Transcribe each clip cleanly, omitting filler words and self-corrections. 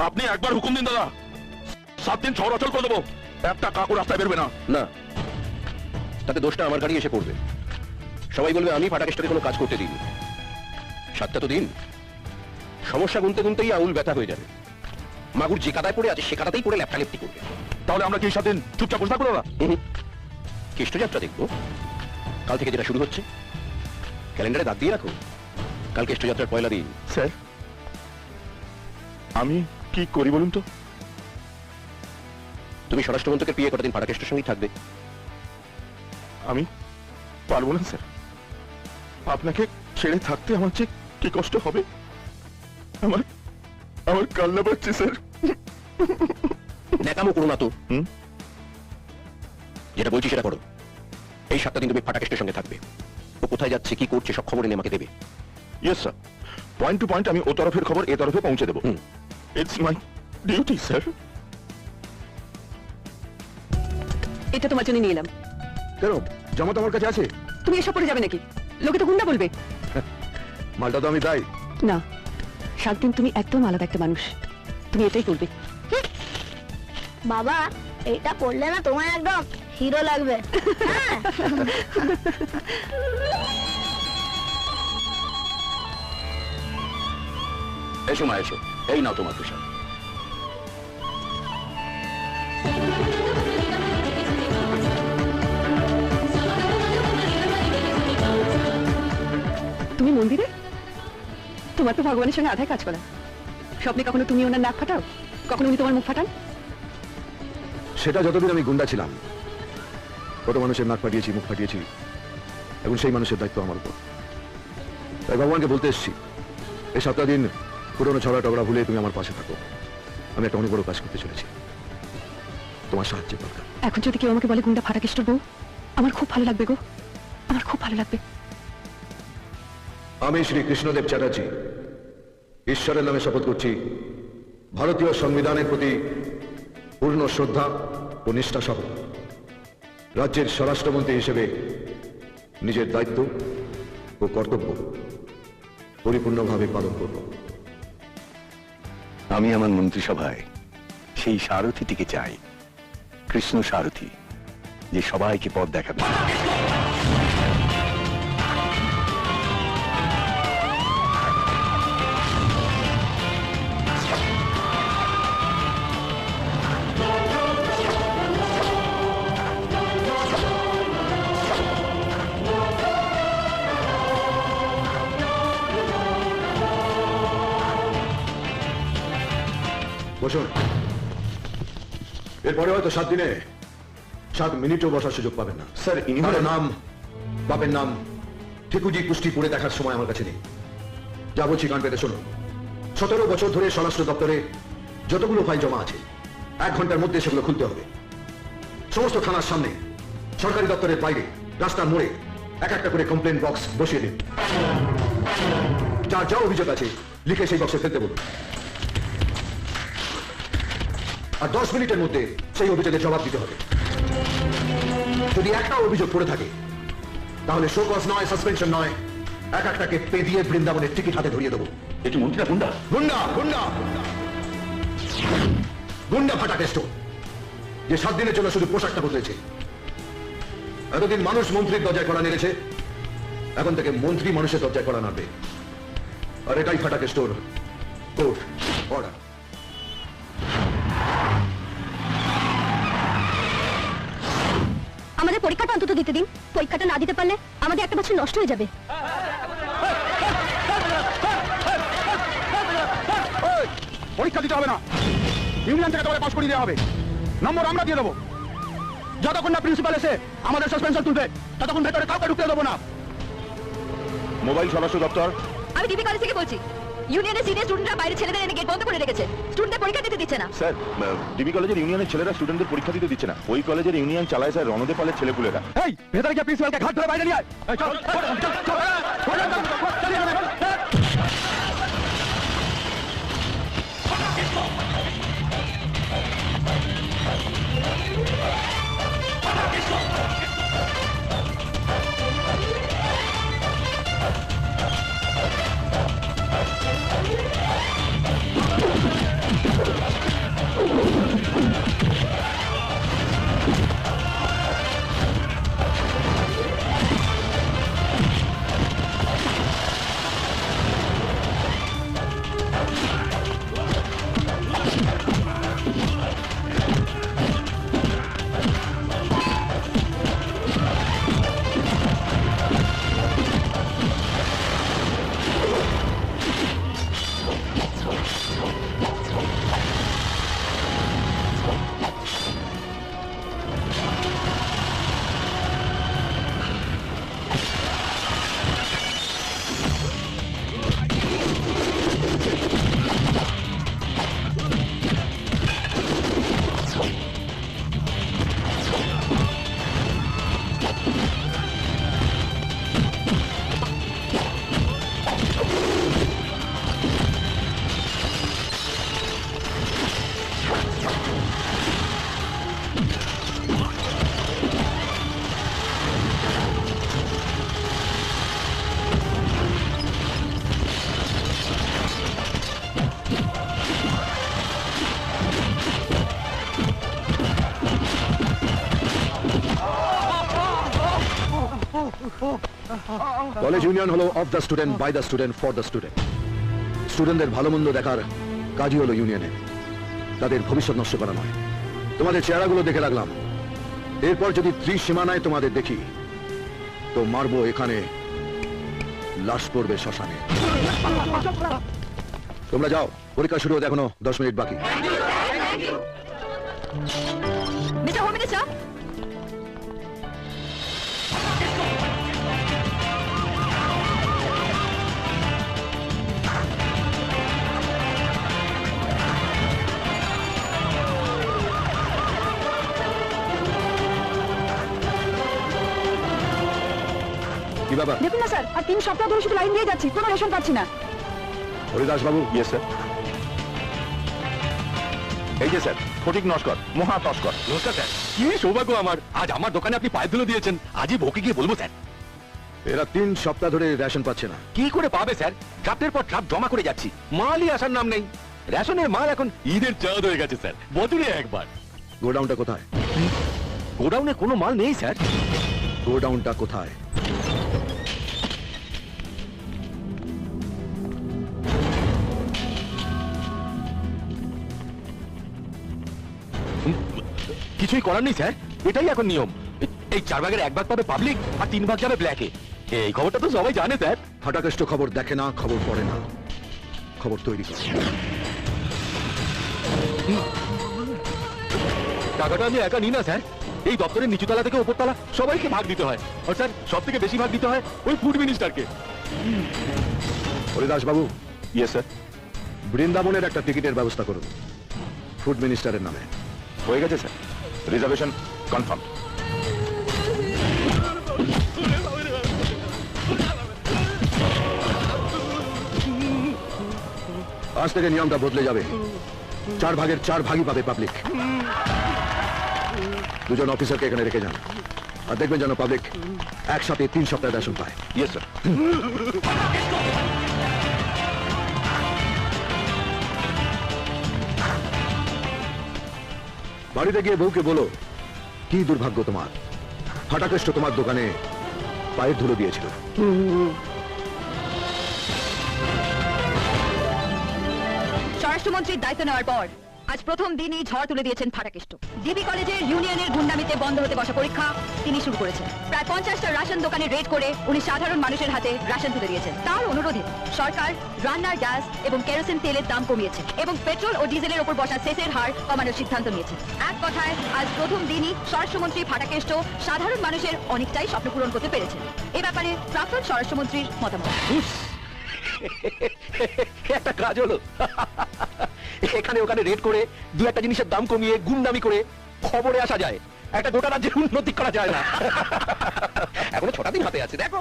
আপনি একবার হুকুম দিন দাদা, 7 দিন শহর অচল করে দেবো, একটা কাকু রাস্তায় বেরবে না। না, তাতে দোষটা আমার গাড়ি এসে পড়বে। সবাই বলবে আমি ফাটাকেস্টকে কোনো কাজ করতে দিইনি। 7টা তো দিন, সমস্যা গুনতে গুনতেই আঙুল ব্যথা হয়ে যাবে। মাগুর যে কাদায় পড়ে আছে সে কাদাতেই পড়ে ল্যাপটালেপটি করবে। তাহলে আমরা কি 7 দিন চুপচাপ বসে থাকবো দাদা? কেষ্টযাত্রা দেখবো। কাল থেকে যেটা শুরু হচ্ছে, ক্যালেন্ডারে দাগ দিয়ে রাখো, কাল কেষ্টযাত্রার পয়লা দিন। স্যার, আমি কি করি বলুন তো? তুমি স্বরাষ্ট্রমন্ত্রকের পিএ কটা দিন ফাটাকেস্টের সঙ্গেই থাকবে। আমি পারবো না স্যার, আপনাকে ছেড়ে থাকতে আমার যে কি কষ্ট হবে। আমার আমার কান্না পাচ্ছে স্যার। ন্যাকামো করো না তো, যেটা বলছি সেটা করো। এই 7টা দিন তুমি ফাটাকেস্টের সঙ্গে থাকবে। ও কোথায় যাচ্ছে কি করছে সব খবর এনে আমাকে দেবে। Yes sir, point to point আমি ও তরফের খবর এ তরফে পৌঁছে দেবো। It's my duty sir. এটা তোমার জন্য নিয়ে এলাম। কেন, জামা তো আমার কাছে আছে। তুমি এসব পরে যাবে নাকি? লোকে তো গুন্ডা বলবে। মালটা তো আমি তাই না, 7 দিন তুমি একদম আলাদা একটা মানুষ, তুমি এটাই করবে। বাবা, এটা পড়লে না তোমার একদম হিরো লাগবে। হ্যাঁ। এসো মা এসো, এই নাও তোমার প্রসাদ। তুমি মন্দিরে? তোমার তো ভগবানের সঙ্গে আধায় কাজ করা। স্বপ্নে কখনো তুমি ওনার নাক ফাটাও, কখনো উনি তোমার মুখ ফাটান? সেটা যতদিন আমি গুন্ডা ছিলাম, কত মানুষের নাক ফাটিয়েছি, মুখ ফাটিয়েছি। এখন সেই মানুষের দায়িত্ব আমার উপর। তাই ভগবানকে বলতে এসেছি, এই 7টা দিন পুরোনো ছড়া টগড়া ভুলে তুমি আমার পাশে থাকো। আমি একটা অনেক বড় কাজ করতে চলেছি, তোমার সাহায্যের দরকার। এখন যদি কেউ আমাকে বলে গুন্ডা ফাটাকেষ্টর বউ, আমার খুব ভালো লাগবে গো, আমার খুব ভালো লাগবে। আমি শ্রী কৃষ্ণদেব চ্যাটার্জি ঈশ্বরের নামে শপথ করছি, ভারতীয় সংবিধানের প্রতি পূর্ণ শ্রদ্ধা ও নিষ্ঠা সহ রাজ্যের স্বরাষ্ট্রমন্ত্রী হিসেবে নিজের দায়িত্ব ও কর্তব্য পরিপূর্ণভাবে পালন করব। আমি আমার মন্ত্রিসভায় সেই সারথীটিকে চাই, কৃষ্ণ সারথী, যে সবাইকে পথ দেখাবে। বসুন। এরপরে হয়তো 7 দিনে 7 মিনিটও বসার সুযোগ পাবেন না। স্যার, কারো নাম, বাপের নাম, ঠিকুজি কুষ্টি পড়ে দেখার সময় আমার কাছে নেই। যা বলছি কান পেতে শোনো। 17 বছর ধরে স্বরাষ্ট্র দপ্তরে যতগুলো ফাইল জমা আছে, 1 ঘন্টার মধ্যে সেগুলো খুলতে হবে। সমস্ত থানার সামনে, সরকারি দপ্তরের বাইরে, রাস্তার মোড়ে এক একটা করে কমপ্লেন বক্স বসিয়ে দিন। যার যা অভিযোগ আছে লিখে সেই বক্সে ফেলতে বলুন। আর 10 মিনিটের মধ্যে সেই অভিযোগের জবাব দিতে হবে। যদি একটা অভিযোগ পড়ে থাকে, তাহলে শো কজ নয়, সাসপেনশন নয়, এক একটাকে পে দিয়ে বৃন্দাবনের টিকিট হাতে ধরিয়ে দেবো। এটি মন্ত্রীরা গুন্ডা? গুন্ডা গুন্ডা গুন্ডা ফাটাকেষ্ট, যে 7 দিনের জন্য শুধু পোশাকটা বদলেছে। এতদিন মানুষ মন্ত্রীর দরজায় কড়া নেড়েছে, এখন থেকে মন্ত্রী মানুষের দরজায় কড়া নাড়বে। আর এটাই ফাটাকেষ্টর কোর্ট অর্ডার। আমাদের পরীক্ষাটা অন্তত দিতে দিন। পরীক্ষাটা না দিতে পারলে আমাদের একটা বছর নষ্ট হয়ে যাবে। পরীক্ষা দিতে হবে না, ইউনিয়ন থেকে তোমাকে পাস করিয়ে দেওয়া হবে, নম্বর আমরা দিয়ে দেবো। যতক্ষণ না প্রিন্সিপাল এসে আমাদের সাসপেনশন তুলবে, ততক্ষণ ভেতরে কাউকে ঢুকতে দেবো না। মোবাইল স্বরাষ্ট্র দপ্তর। আমি ডিবি কলেজ থেকে বলছি। ইউনিয়নের সিনিয়র স্টুডেন্টরা বাইরে ছেলেদের এনে গেট বন্ধ করে রেখেছে, স্টুডেন্টদের পরীক্ষা দিতে দিচ্ছে না। স্যার, ডিবি কলেজের ইউনিয়নের ছেলেরা স্টুডেন্টদের পরীক্ষা দিতে দিচ্ছে না। ওই কলেজের ইউনিয়ন চালায় স্যার রণদে পালের ছেলেপুলেরা। এই ভেতরে গিয়ে প্রিন্সিপালকে ঘাট ধরে বাইরে নিয়ে আয়। এই, চল, চল, চল, চল, চল, চল। কলেজ ইউনিয়ন হলো of the student, by the student, for the student. স্টুডেন্টদের ভালো মন্দ দেখার কাজই হলো ইউনিয়নের, তাদের ভবিষ্যৎ নষ্ট করা নয়। তোমাদের চেহারাগুলো দেখে রাখলাম, এরপর যদি ত্রিসীমানায় তোমাদের দেখি তো মারবো এখানে, লাশ পড়বে শ্মশানে। তোমরা যাও, পরীক্ষা শুরু হতে এখনো 10 মিনিট বাকি। মিস্টার হোম মিনিস্টার, কি ব্যাপার? দেখুন না স্যার, আর 3 সপ্তাহ ধরে শুধু লাইন দিয়ে যাচ্ছি, কোনো রেশন পাচ্ছি না। হরিদাস বাবু, ইয়েস স্যার। এই যে স্যার, ফটিক নস্কর, মহা তস্কর। নমস্কার স্যার, কি সৌভাগ্য আমার, আজ আমার দোকানে আপনি পায়ে ধুলো দিয়েছেন। আজই বউকে গিয়ে বলবো স্যার। এরা 3 সপ্তাহ ধরে রেশন পাচ্ছে না। কি করে পাবে স্যার? ট্রাফের পর ট্রাপ জমা করে যাচ্ছি, মালই আসার নাম নেই। রেশনের মাল এখন ঈদের চাঁদ হয়ে গেছে স্যার, বছরে একবার। গোডাউনটা কোথায়? গোডাউনে কোনো মাল নেই স্যার। গোডাউনটা কোথায়? কিছুই করার নেই স্যার, এটাই এখন নিয়ম। এই 4 ভাগের 1 ভাগ পাবে পাবলিক, আর 3 ভাগ যাবে ব্ল্যাকে। এই খবরটা তো সবাই জানে স্যার। ফাটাকেষ্ট খবর দেখে না, খবর পড়ে না, খবর তৈরি করে। টাকাটা আমি একা নিই না স্যার, এই দপ্তরের নিচুতলা থেকে উপরতলা সবাইকে ভাগ দিতে হয়। আর স্যার, সব থেকে বেশি ভাগ দিতে হয় ওই ফুড মিনিস্টারকে। হরিদাস বাবু, ইয়েস স্যার। বৃন্দাবনের একটা টিকিটের ব্যবস্থা করুন, ফুড মিনিস্টারের নামে। হয়ে গেছে স্যার, রিজার্ভেশন কনফার্ম। আজ থেকে নিয়মটা বদলে যাবে, 4 ভাগের 4 ভাগই পাবে পাবলিক। 2 অফিসারকে এখানে রেখে যান, আর দেখবেন যেন পাবলিক একসাথে 3 সপ্তাহ রেশন পায়। Yes sir. বাড়িতে গিয়ে বউকে বলো, কি দুর্ভাগ্য তোমার, ফাটাকেষ্ট তোমার দোকানে পায়ের ধুলো দিয়েছিল। স্বরাষ্ট্রমন্ত্রীর দায়িত্ব নেওয়ার পর আজ প্রথম দিনই ঝড় তুলে দিয়েছেন ফাটাকেষ্ট। ডিবি কলেজের ইউনিয়নের গুন্ডামিতে বন্ধ হতে বসা পরীক্ষা তিনি শুরু করেছেন। প্রায় 50টা রাশন দোকানে রেড করে উনি সাধারণ মানুষের হাতে রাশন তুলে দিয়েছেন। তার অনুরোধে সরকার রান্নার গ্যাস এবং কেরোসিন তেলের দাম কমিয়েছে এবং পেট্রোল ও ডিজেলের উপর বসা সেসের হার কমানোর সিদ্ধান্ত নিয়েছে। এক কথায় আজ প্রথম দিনই স্বরাষ্ট্রমন্ত্রী ফাটাকেষ্ট সাধারণ মানুষের অনেকটাই স্বপ্ন পূরণ করতে পেরেছেন। এ ব্যাপারে প্রাক্তন স্বরাষ্ট্রমন্ত্রীর মতামত। একটা কাজ হলো, এখানে ওখানে রেড করে 2-1টা জিনিসের দাম কমিয়ে গুন্ডামি করে খবরে আসা যায়, একটা গোটা রাজ্যের উন্নতি করা যায় না। এখনো 6টা দিন হাতে আছে, দেখো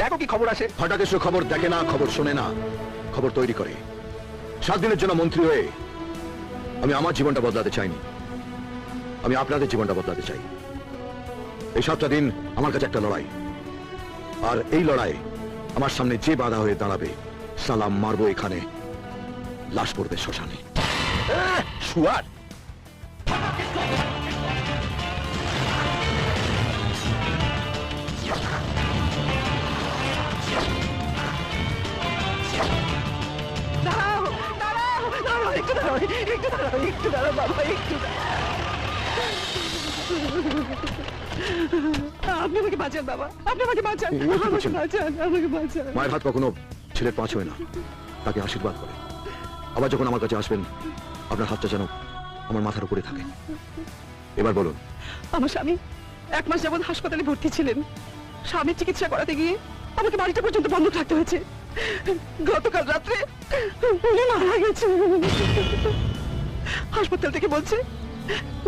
দেখো কি খবর আসে। ফাটাকেষ্ট খবর দেখে না, খবর শোনে না, খবর তৈরি করে। 7 দিনের জন্য মন্ত্রী হয়ে আমি আমার জীবনটা বদলাতে চাইনি, আমি আপনাদের জীবনটা বদলাতে চাই। এই 7টা দিন আমার কাছে একটা লড়াই, আর এই লড়াই আমার সামনে যে বাধা হয়ে দাঁড়াবে, সালাম মারবো এখানে, লাশ পড়বে শ্মশানে। শুয়ার আপনি আমাকে বাঁচান বাবা, আপনি আমাকে বাঁচান, এই, ও কি করছেন? বাঁচান, আমাকে বাঁচান। মায়ের হাত কখনো ছেলের পাঁচ হয় না, তাকে আশীর্বাদ করে। আবার যখন আমার কাছে আসবেন, আপনার হাতটা যেন আমার মাথার উপরে থাকে। এবার বলুন। আমার স্বামী 1 মাস যাবত হাসপাতালে ভর্তি ছিলেন। স্বামীর চিকিৎসা করাতে গিয়ে আমাকে বাড়িটা পর্যন্ত বন্ধ থাকতে হয়েছে। গতকাল রাত্রে উনি মারা গেছে। হাসপাতাল থেকে বলছে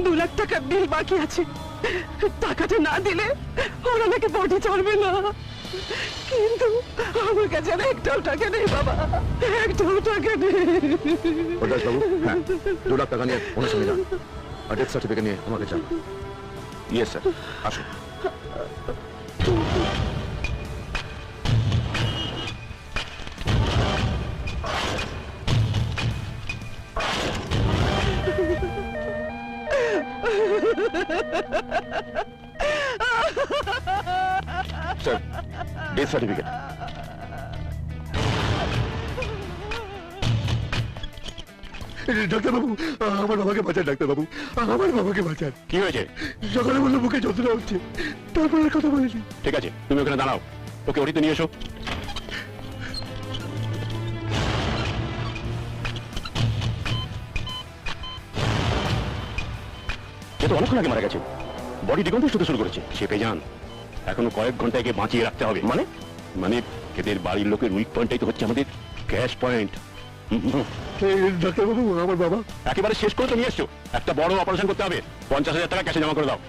2 লাখ টাকা বিল বাকি আছে, টাকাটা না দিলে ওরা নাকি বডি চলবে না। কিন্তু আমার কাছে আর একটাও টাকা নেই বাবা, একটাও টাকা নেই। হরিদাস বাবু, হ্যাঁ, 2 লাখ টাকা নিয়ে ওনার সঙ্গে যান, আর ডেথ সার্টিফিকেট নিয়ে আমাকে যান। ইয়েস স্যার, আসুন। Sir, death certificate. ডাক্তারবাবু, আমার বাবাকে বাঁচান ডাক্তারবাবু, আমার বাবাকে বাঁচান। কি হয়েছে? সকালে বললো বুকে যন্ত্রণা হচ্ছে, তারপর আর কথা বলিনি। ঠিক আছে, তুমি ওখানে দাঁড়াও, ওকে ওটিতে নিয়ে এসো। সে তো অনেকক্ষণ আগে মারা গেছে, বডি ডিকম্পোজ হতে শুরু করেছে। সে পেজান, এখনো কয়েক ঘন্টা একে বাঁচিয়ে রাখতে হবে। মানে মানে এদের বাড়ির লোকের উইক পয়েন্টটাই তো হচ্ছে আমাদের ক্যাশ পয়েন্ট। ডাক্তারবাবু, আমার বাবা। একেবারে শেষ করে তো নিয়ে এসছো, একটা বড় অপারেশন করতে হবে, 50,000 টাকা ক্যাশে জমা করে দাও।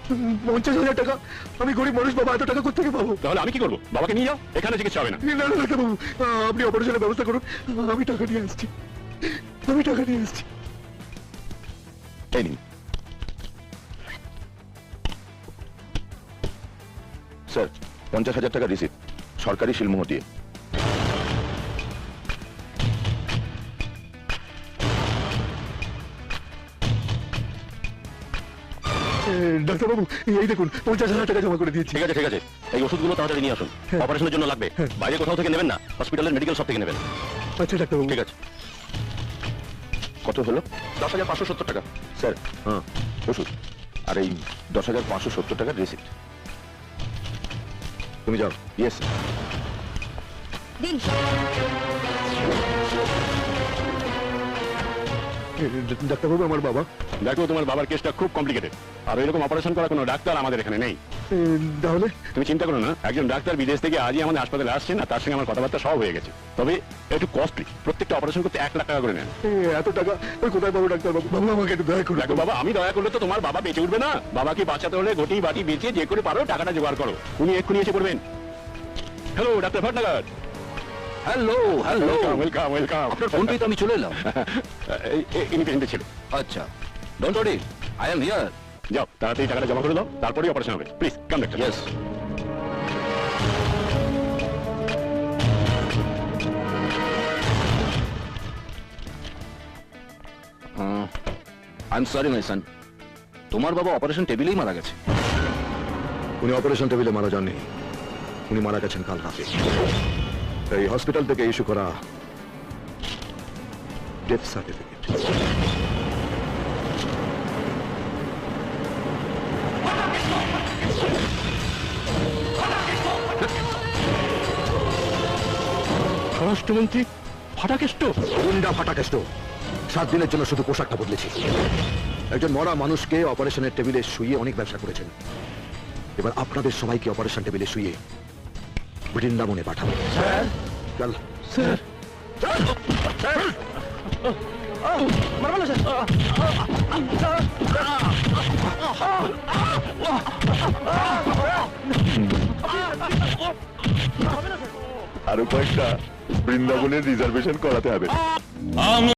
50,000 টাকা? আমি গরিব মানুষ বাবা, এত টাকা কোথেকে পাবো? তাহলে আমি কি করবো? বাবাকে নিয়ে যাও, এখানে চিকিৎসা হবে না। না না ডাক্তারবাবু, আপনি অপারেশনের ব্যবস্থা করুন, আমি টাকা নিয়ে আসছি, আমি টাকা নিয়ে আসছি। এই নিন স্যার, 50,000 টাকা রিসিপ্ট, সরকারি শিলমোহর দিয়ে। ডাক্তারবাবু, এই দেখুন 50,000 টাকা জমা করে দিয়েছি। ঠিক আছে ঠিক আছে, এই ওষুধগুলো তাড়াতাড়ি নিয়ে আসুন, অপারেশনের জন্য লাগবে। বাইরে কোথাও থেকে নেবেন না, হসপিটালের মেডিকেল শপ থেকে নেবেন। আচ্ছা ডাক্তারবাবু। ঠিক আছে। কত হলো? 10,570 টাকা স্যার। হ্যাঁ, ওষুধ আর এই 10,570 টাকার রিসিপ্ট। তুমি যাও। ইয়েস। দিন। ডাক্তারবাবু, আমার বাবা। দেখো, তোমার বাবার কেসটা খুব কমপ্লিকেটেড, আর এরকম অপারেশন করা কোনো ডাক্তার আমাদের এখানে নেই। তাহলে? তুমি চিন্তা করো না, একজন ডাক্তার বিদেশ থেকে আজই আমাদের হাসপাতালে আসছে, না তার সঙ্গে আমার কথাবার্তা সব হয়ে গেছে। তবে একটু কস্টলি, প্রত্যেকটা অপারেশন করতে 1 লাখ টাকা করে নেন। এত টাকা ওই কোথায় পাবো ডাক্তারবাবু? বাবু, আমাকে একটু দয়া করুন। দেখো বাবা, আমি দয়া করলে তো তোমার বাবা বেঁচে উঠবে না। বাবাকে বাঁচাতে হলে ঘটি বাটি বেঁচে যে করে পারো টাকাটা জোগাড় করো। উনি এক্ষুনি এসে পড়বেন। Hello doctor Bhatnagar. Hello hello, welcome welcome. আপনার ফোনটাই তো আমি চলে এলাম। ইনি পেশেন্টে ছিল। আচ্ছা, don't worry, I am here. যাও, তাড়াতাড়ি টাকাটা জমা করে দাও, তারপরেই অপারেশন হবে। Please come doctor. Yes. I am sorry my son, তোমার বাবা অপারেশন টেবিলেই মারা গেছে। উনি অপারেশন টেবিলে মারা যাননি, উনি মারা গেছেন কাল রাতে। এই হসপিটাল থেকে ইস্যু করা ডেথ সার্টিফিকেট। স্বরাষ্ট্রমন্ত্রী ফাটাকেষ্ট। গুন্ডা ফাটাকেষ্ট। 7 দিনের জন্য শুধু পোশাকটা বদলেছি। একজন মরা মানুষকে অপারেশনের টেবিলে শুয়ে অনেক ব্যবসা করেছেন, এবার আপনাদের সবাইকে অপারেশন টেবিলে শুয়ে বৃন্দাবনে পাঠাবো। চল স্যার, আরো কয়েকটা বৃন্দাবনের রিজার্ভেশন করাতে হবে।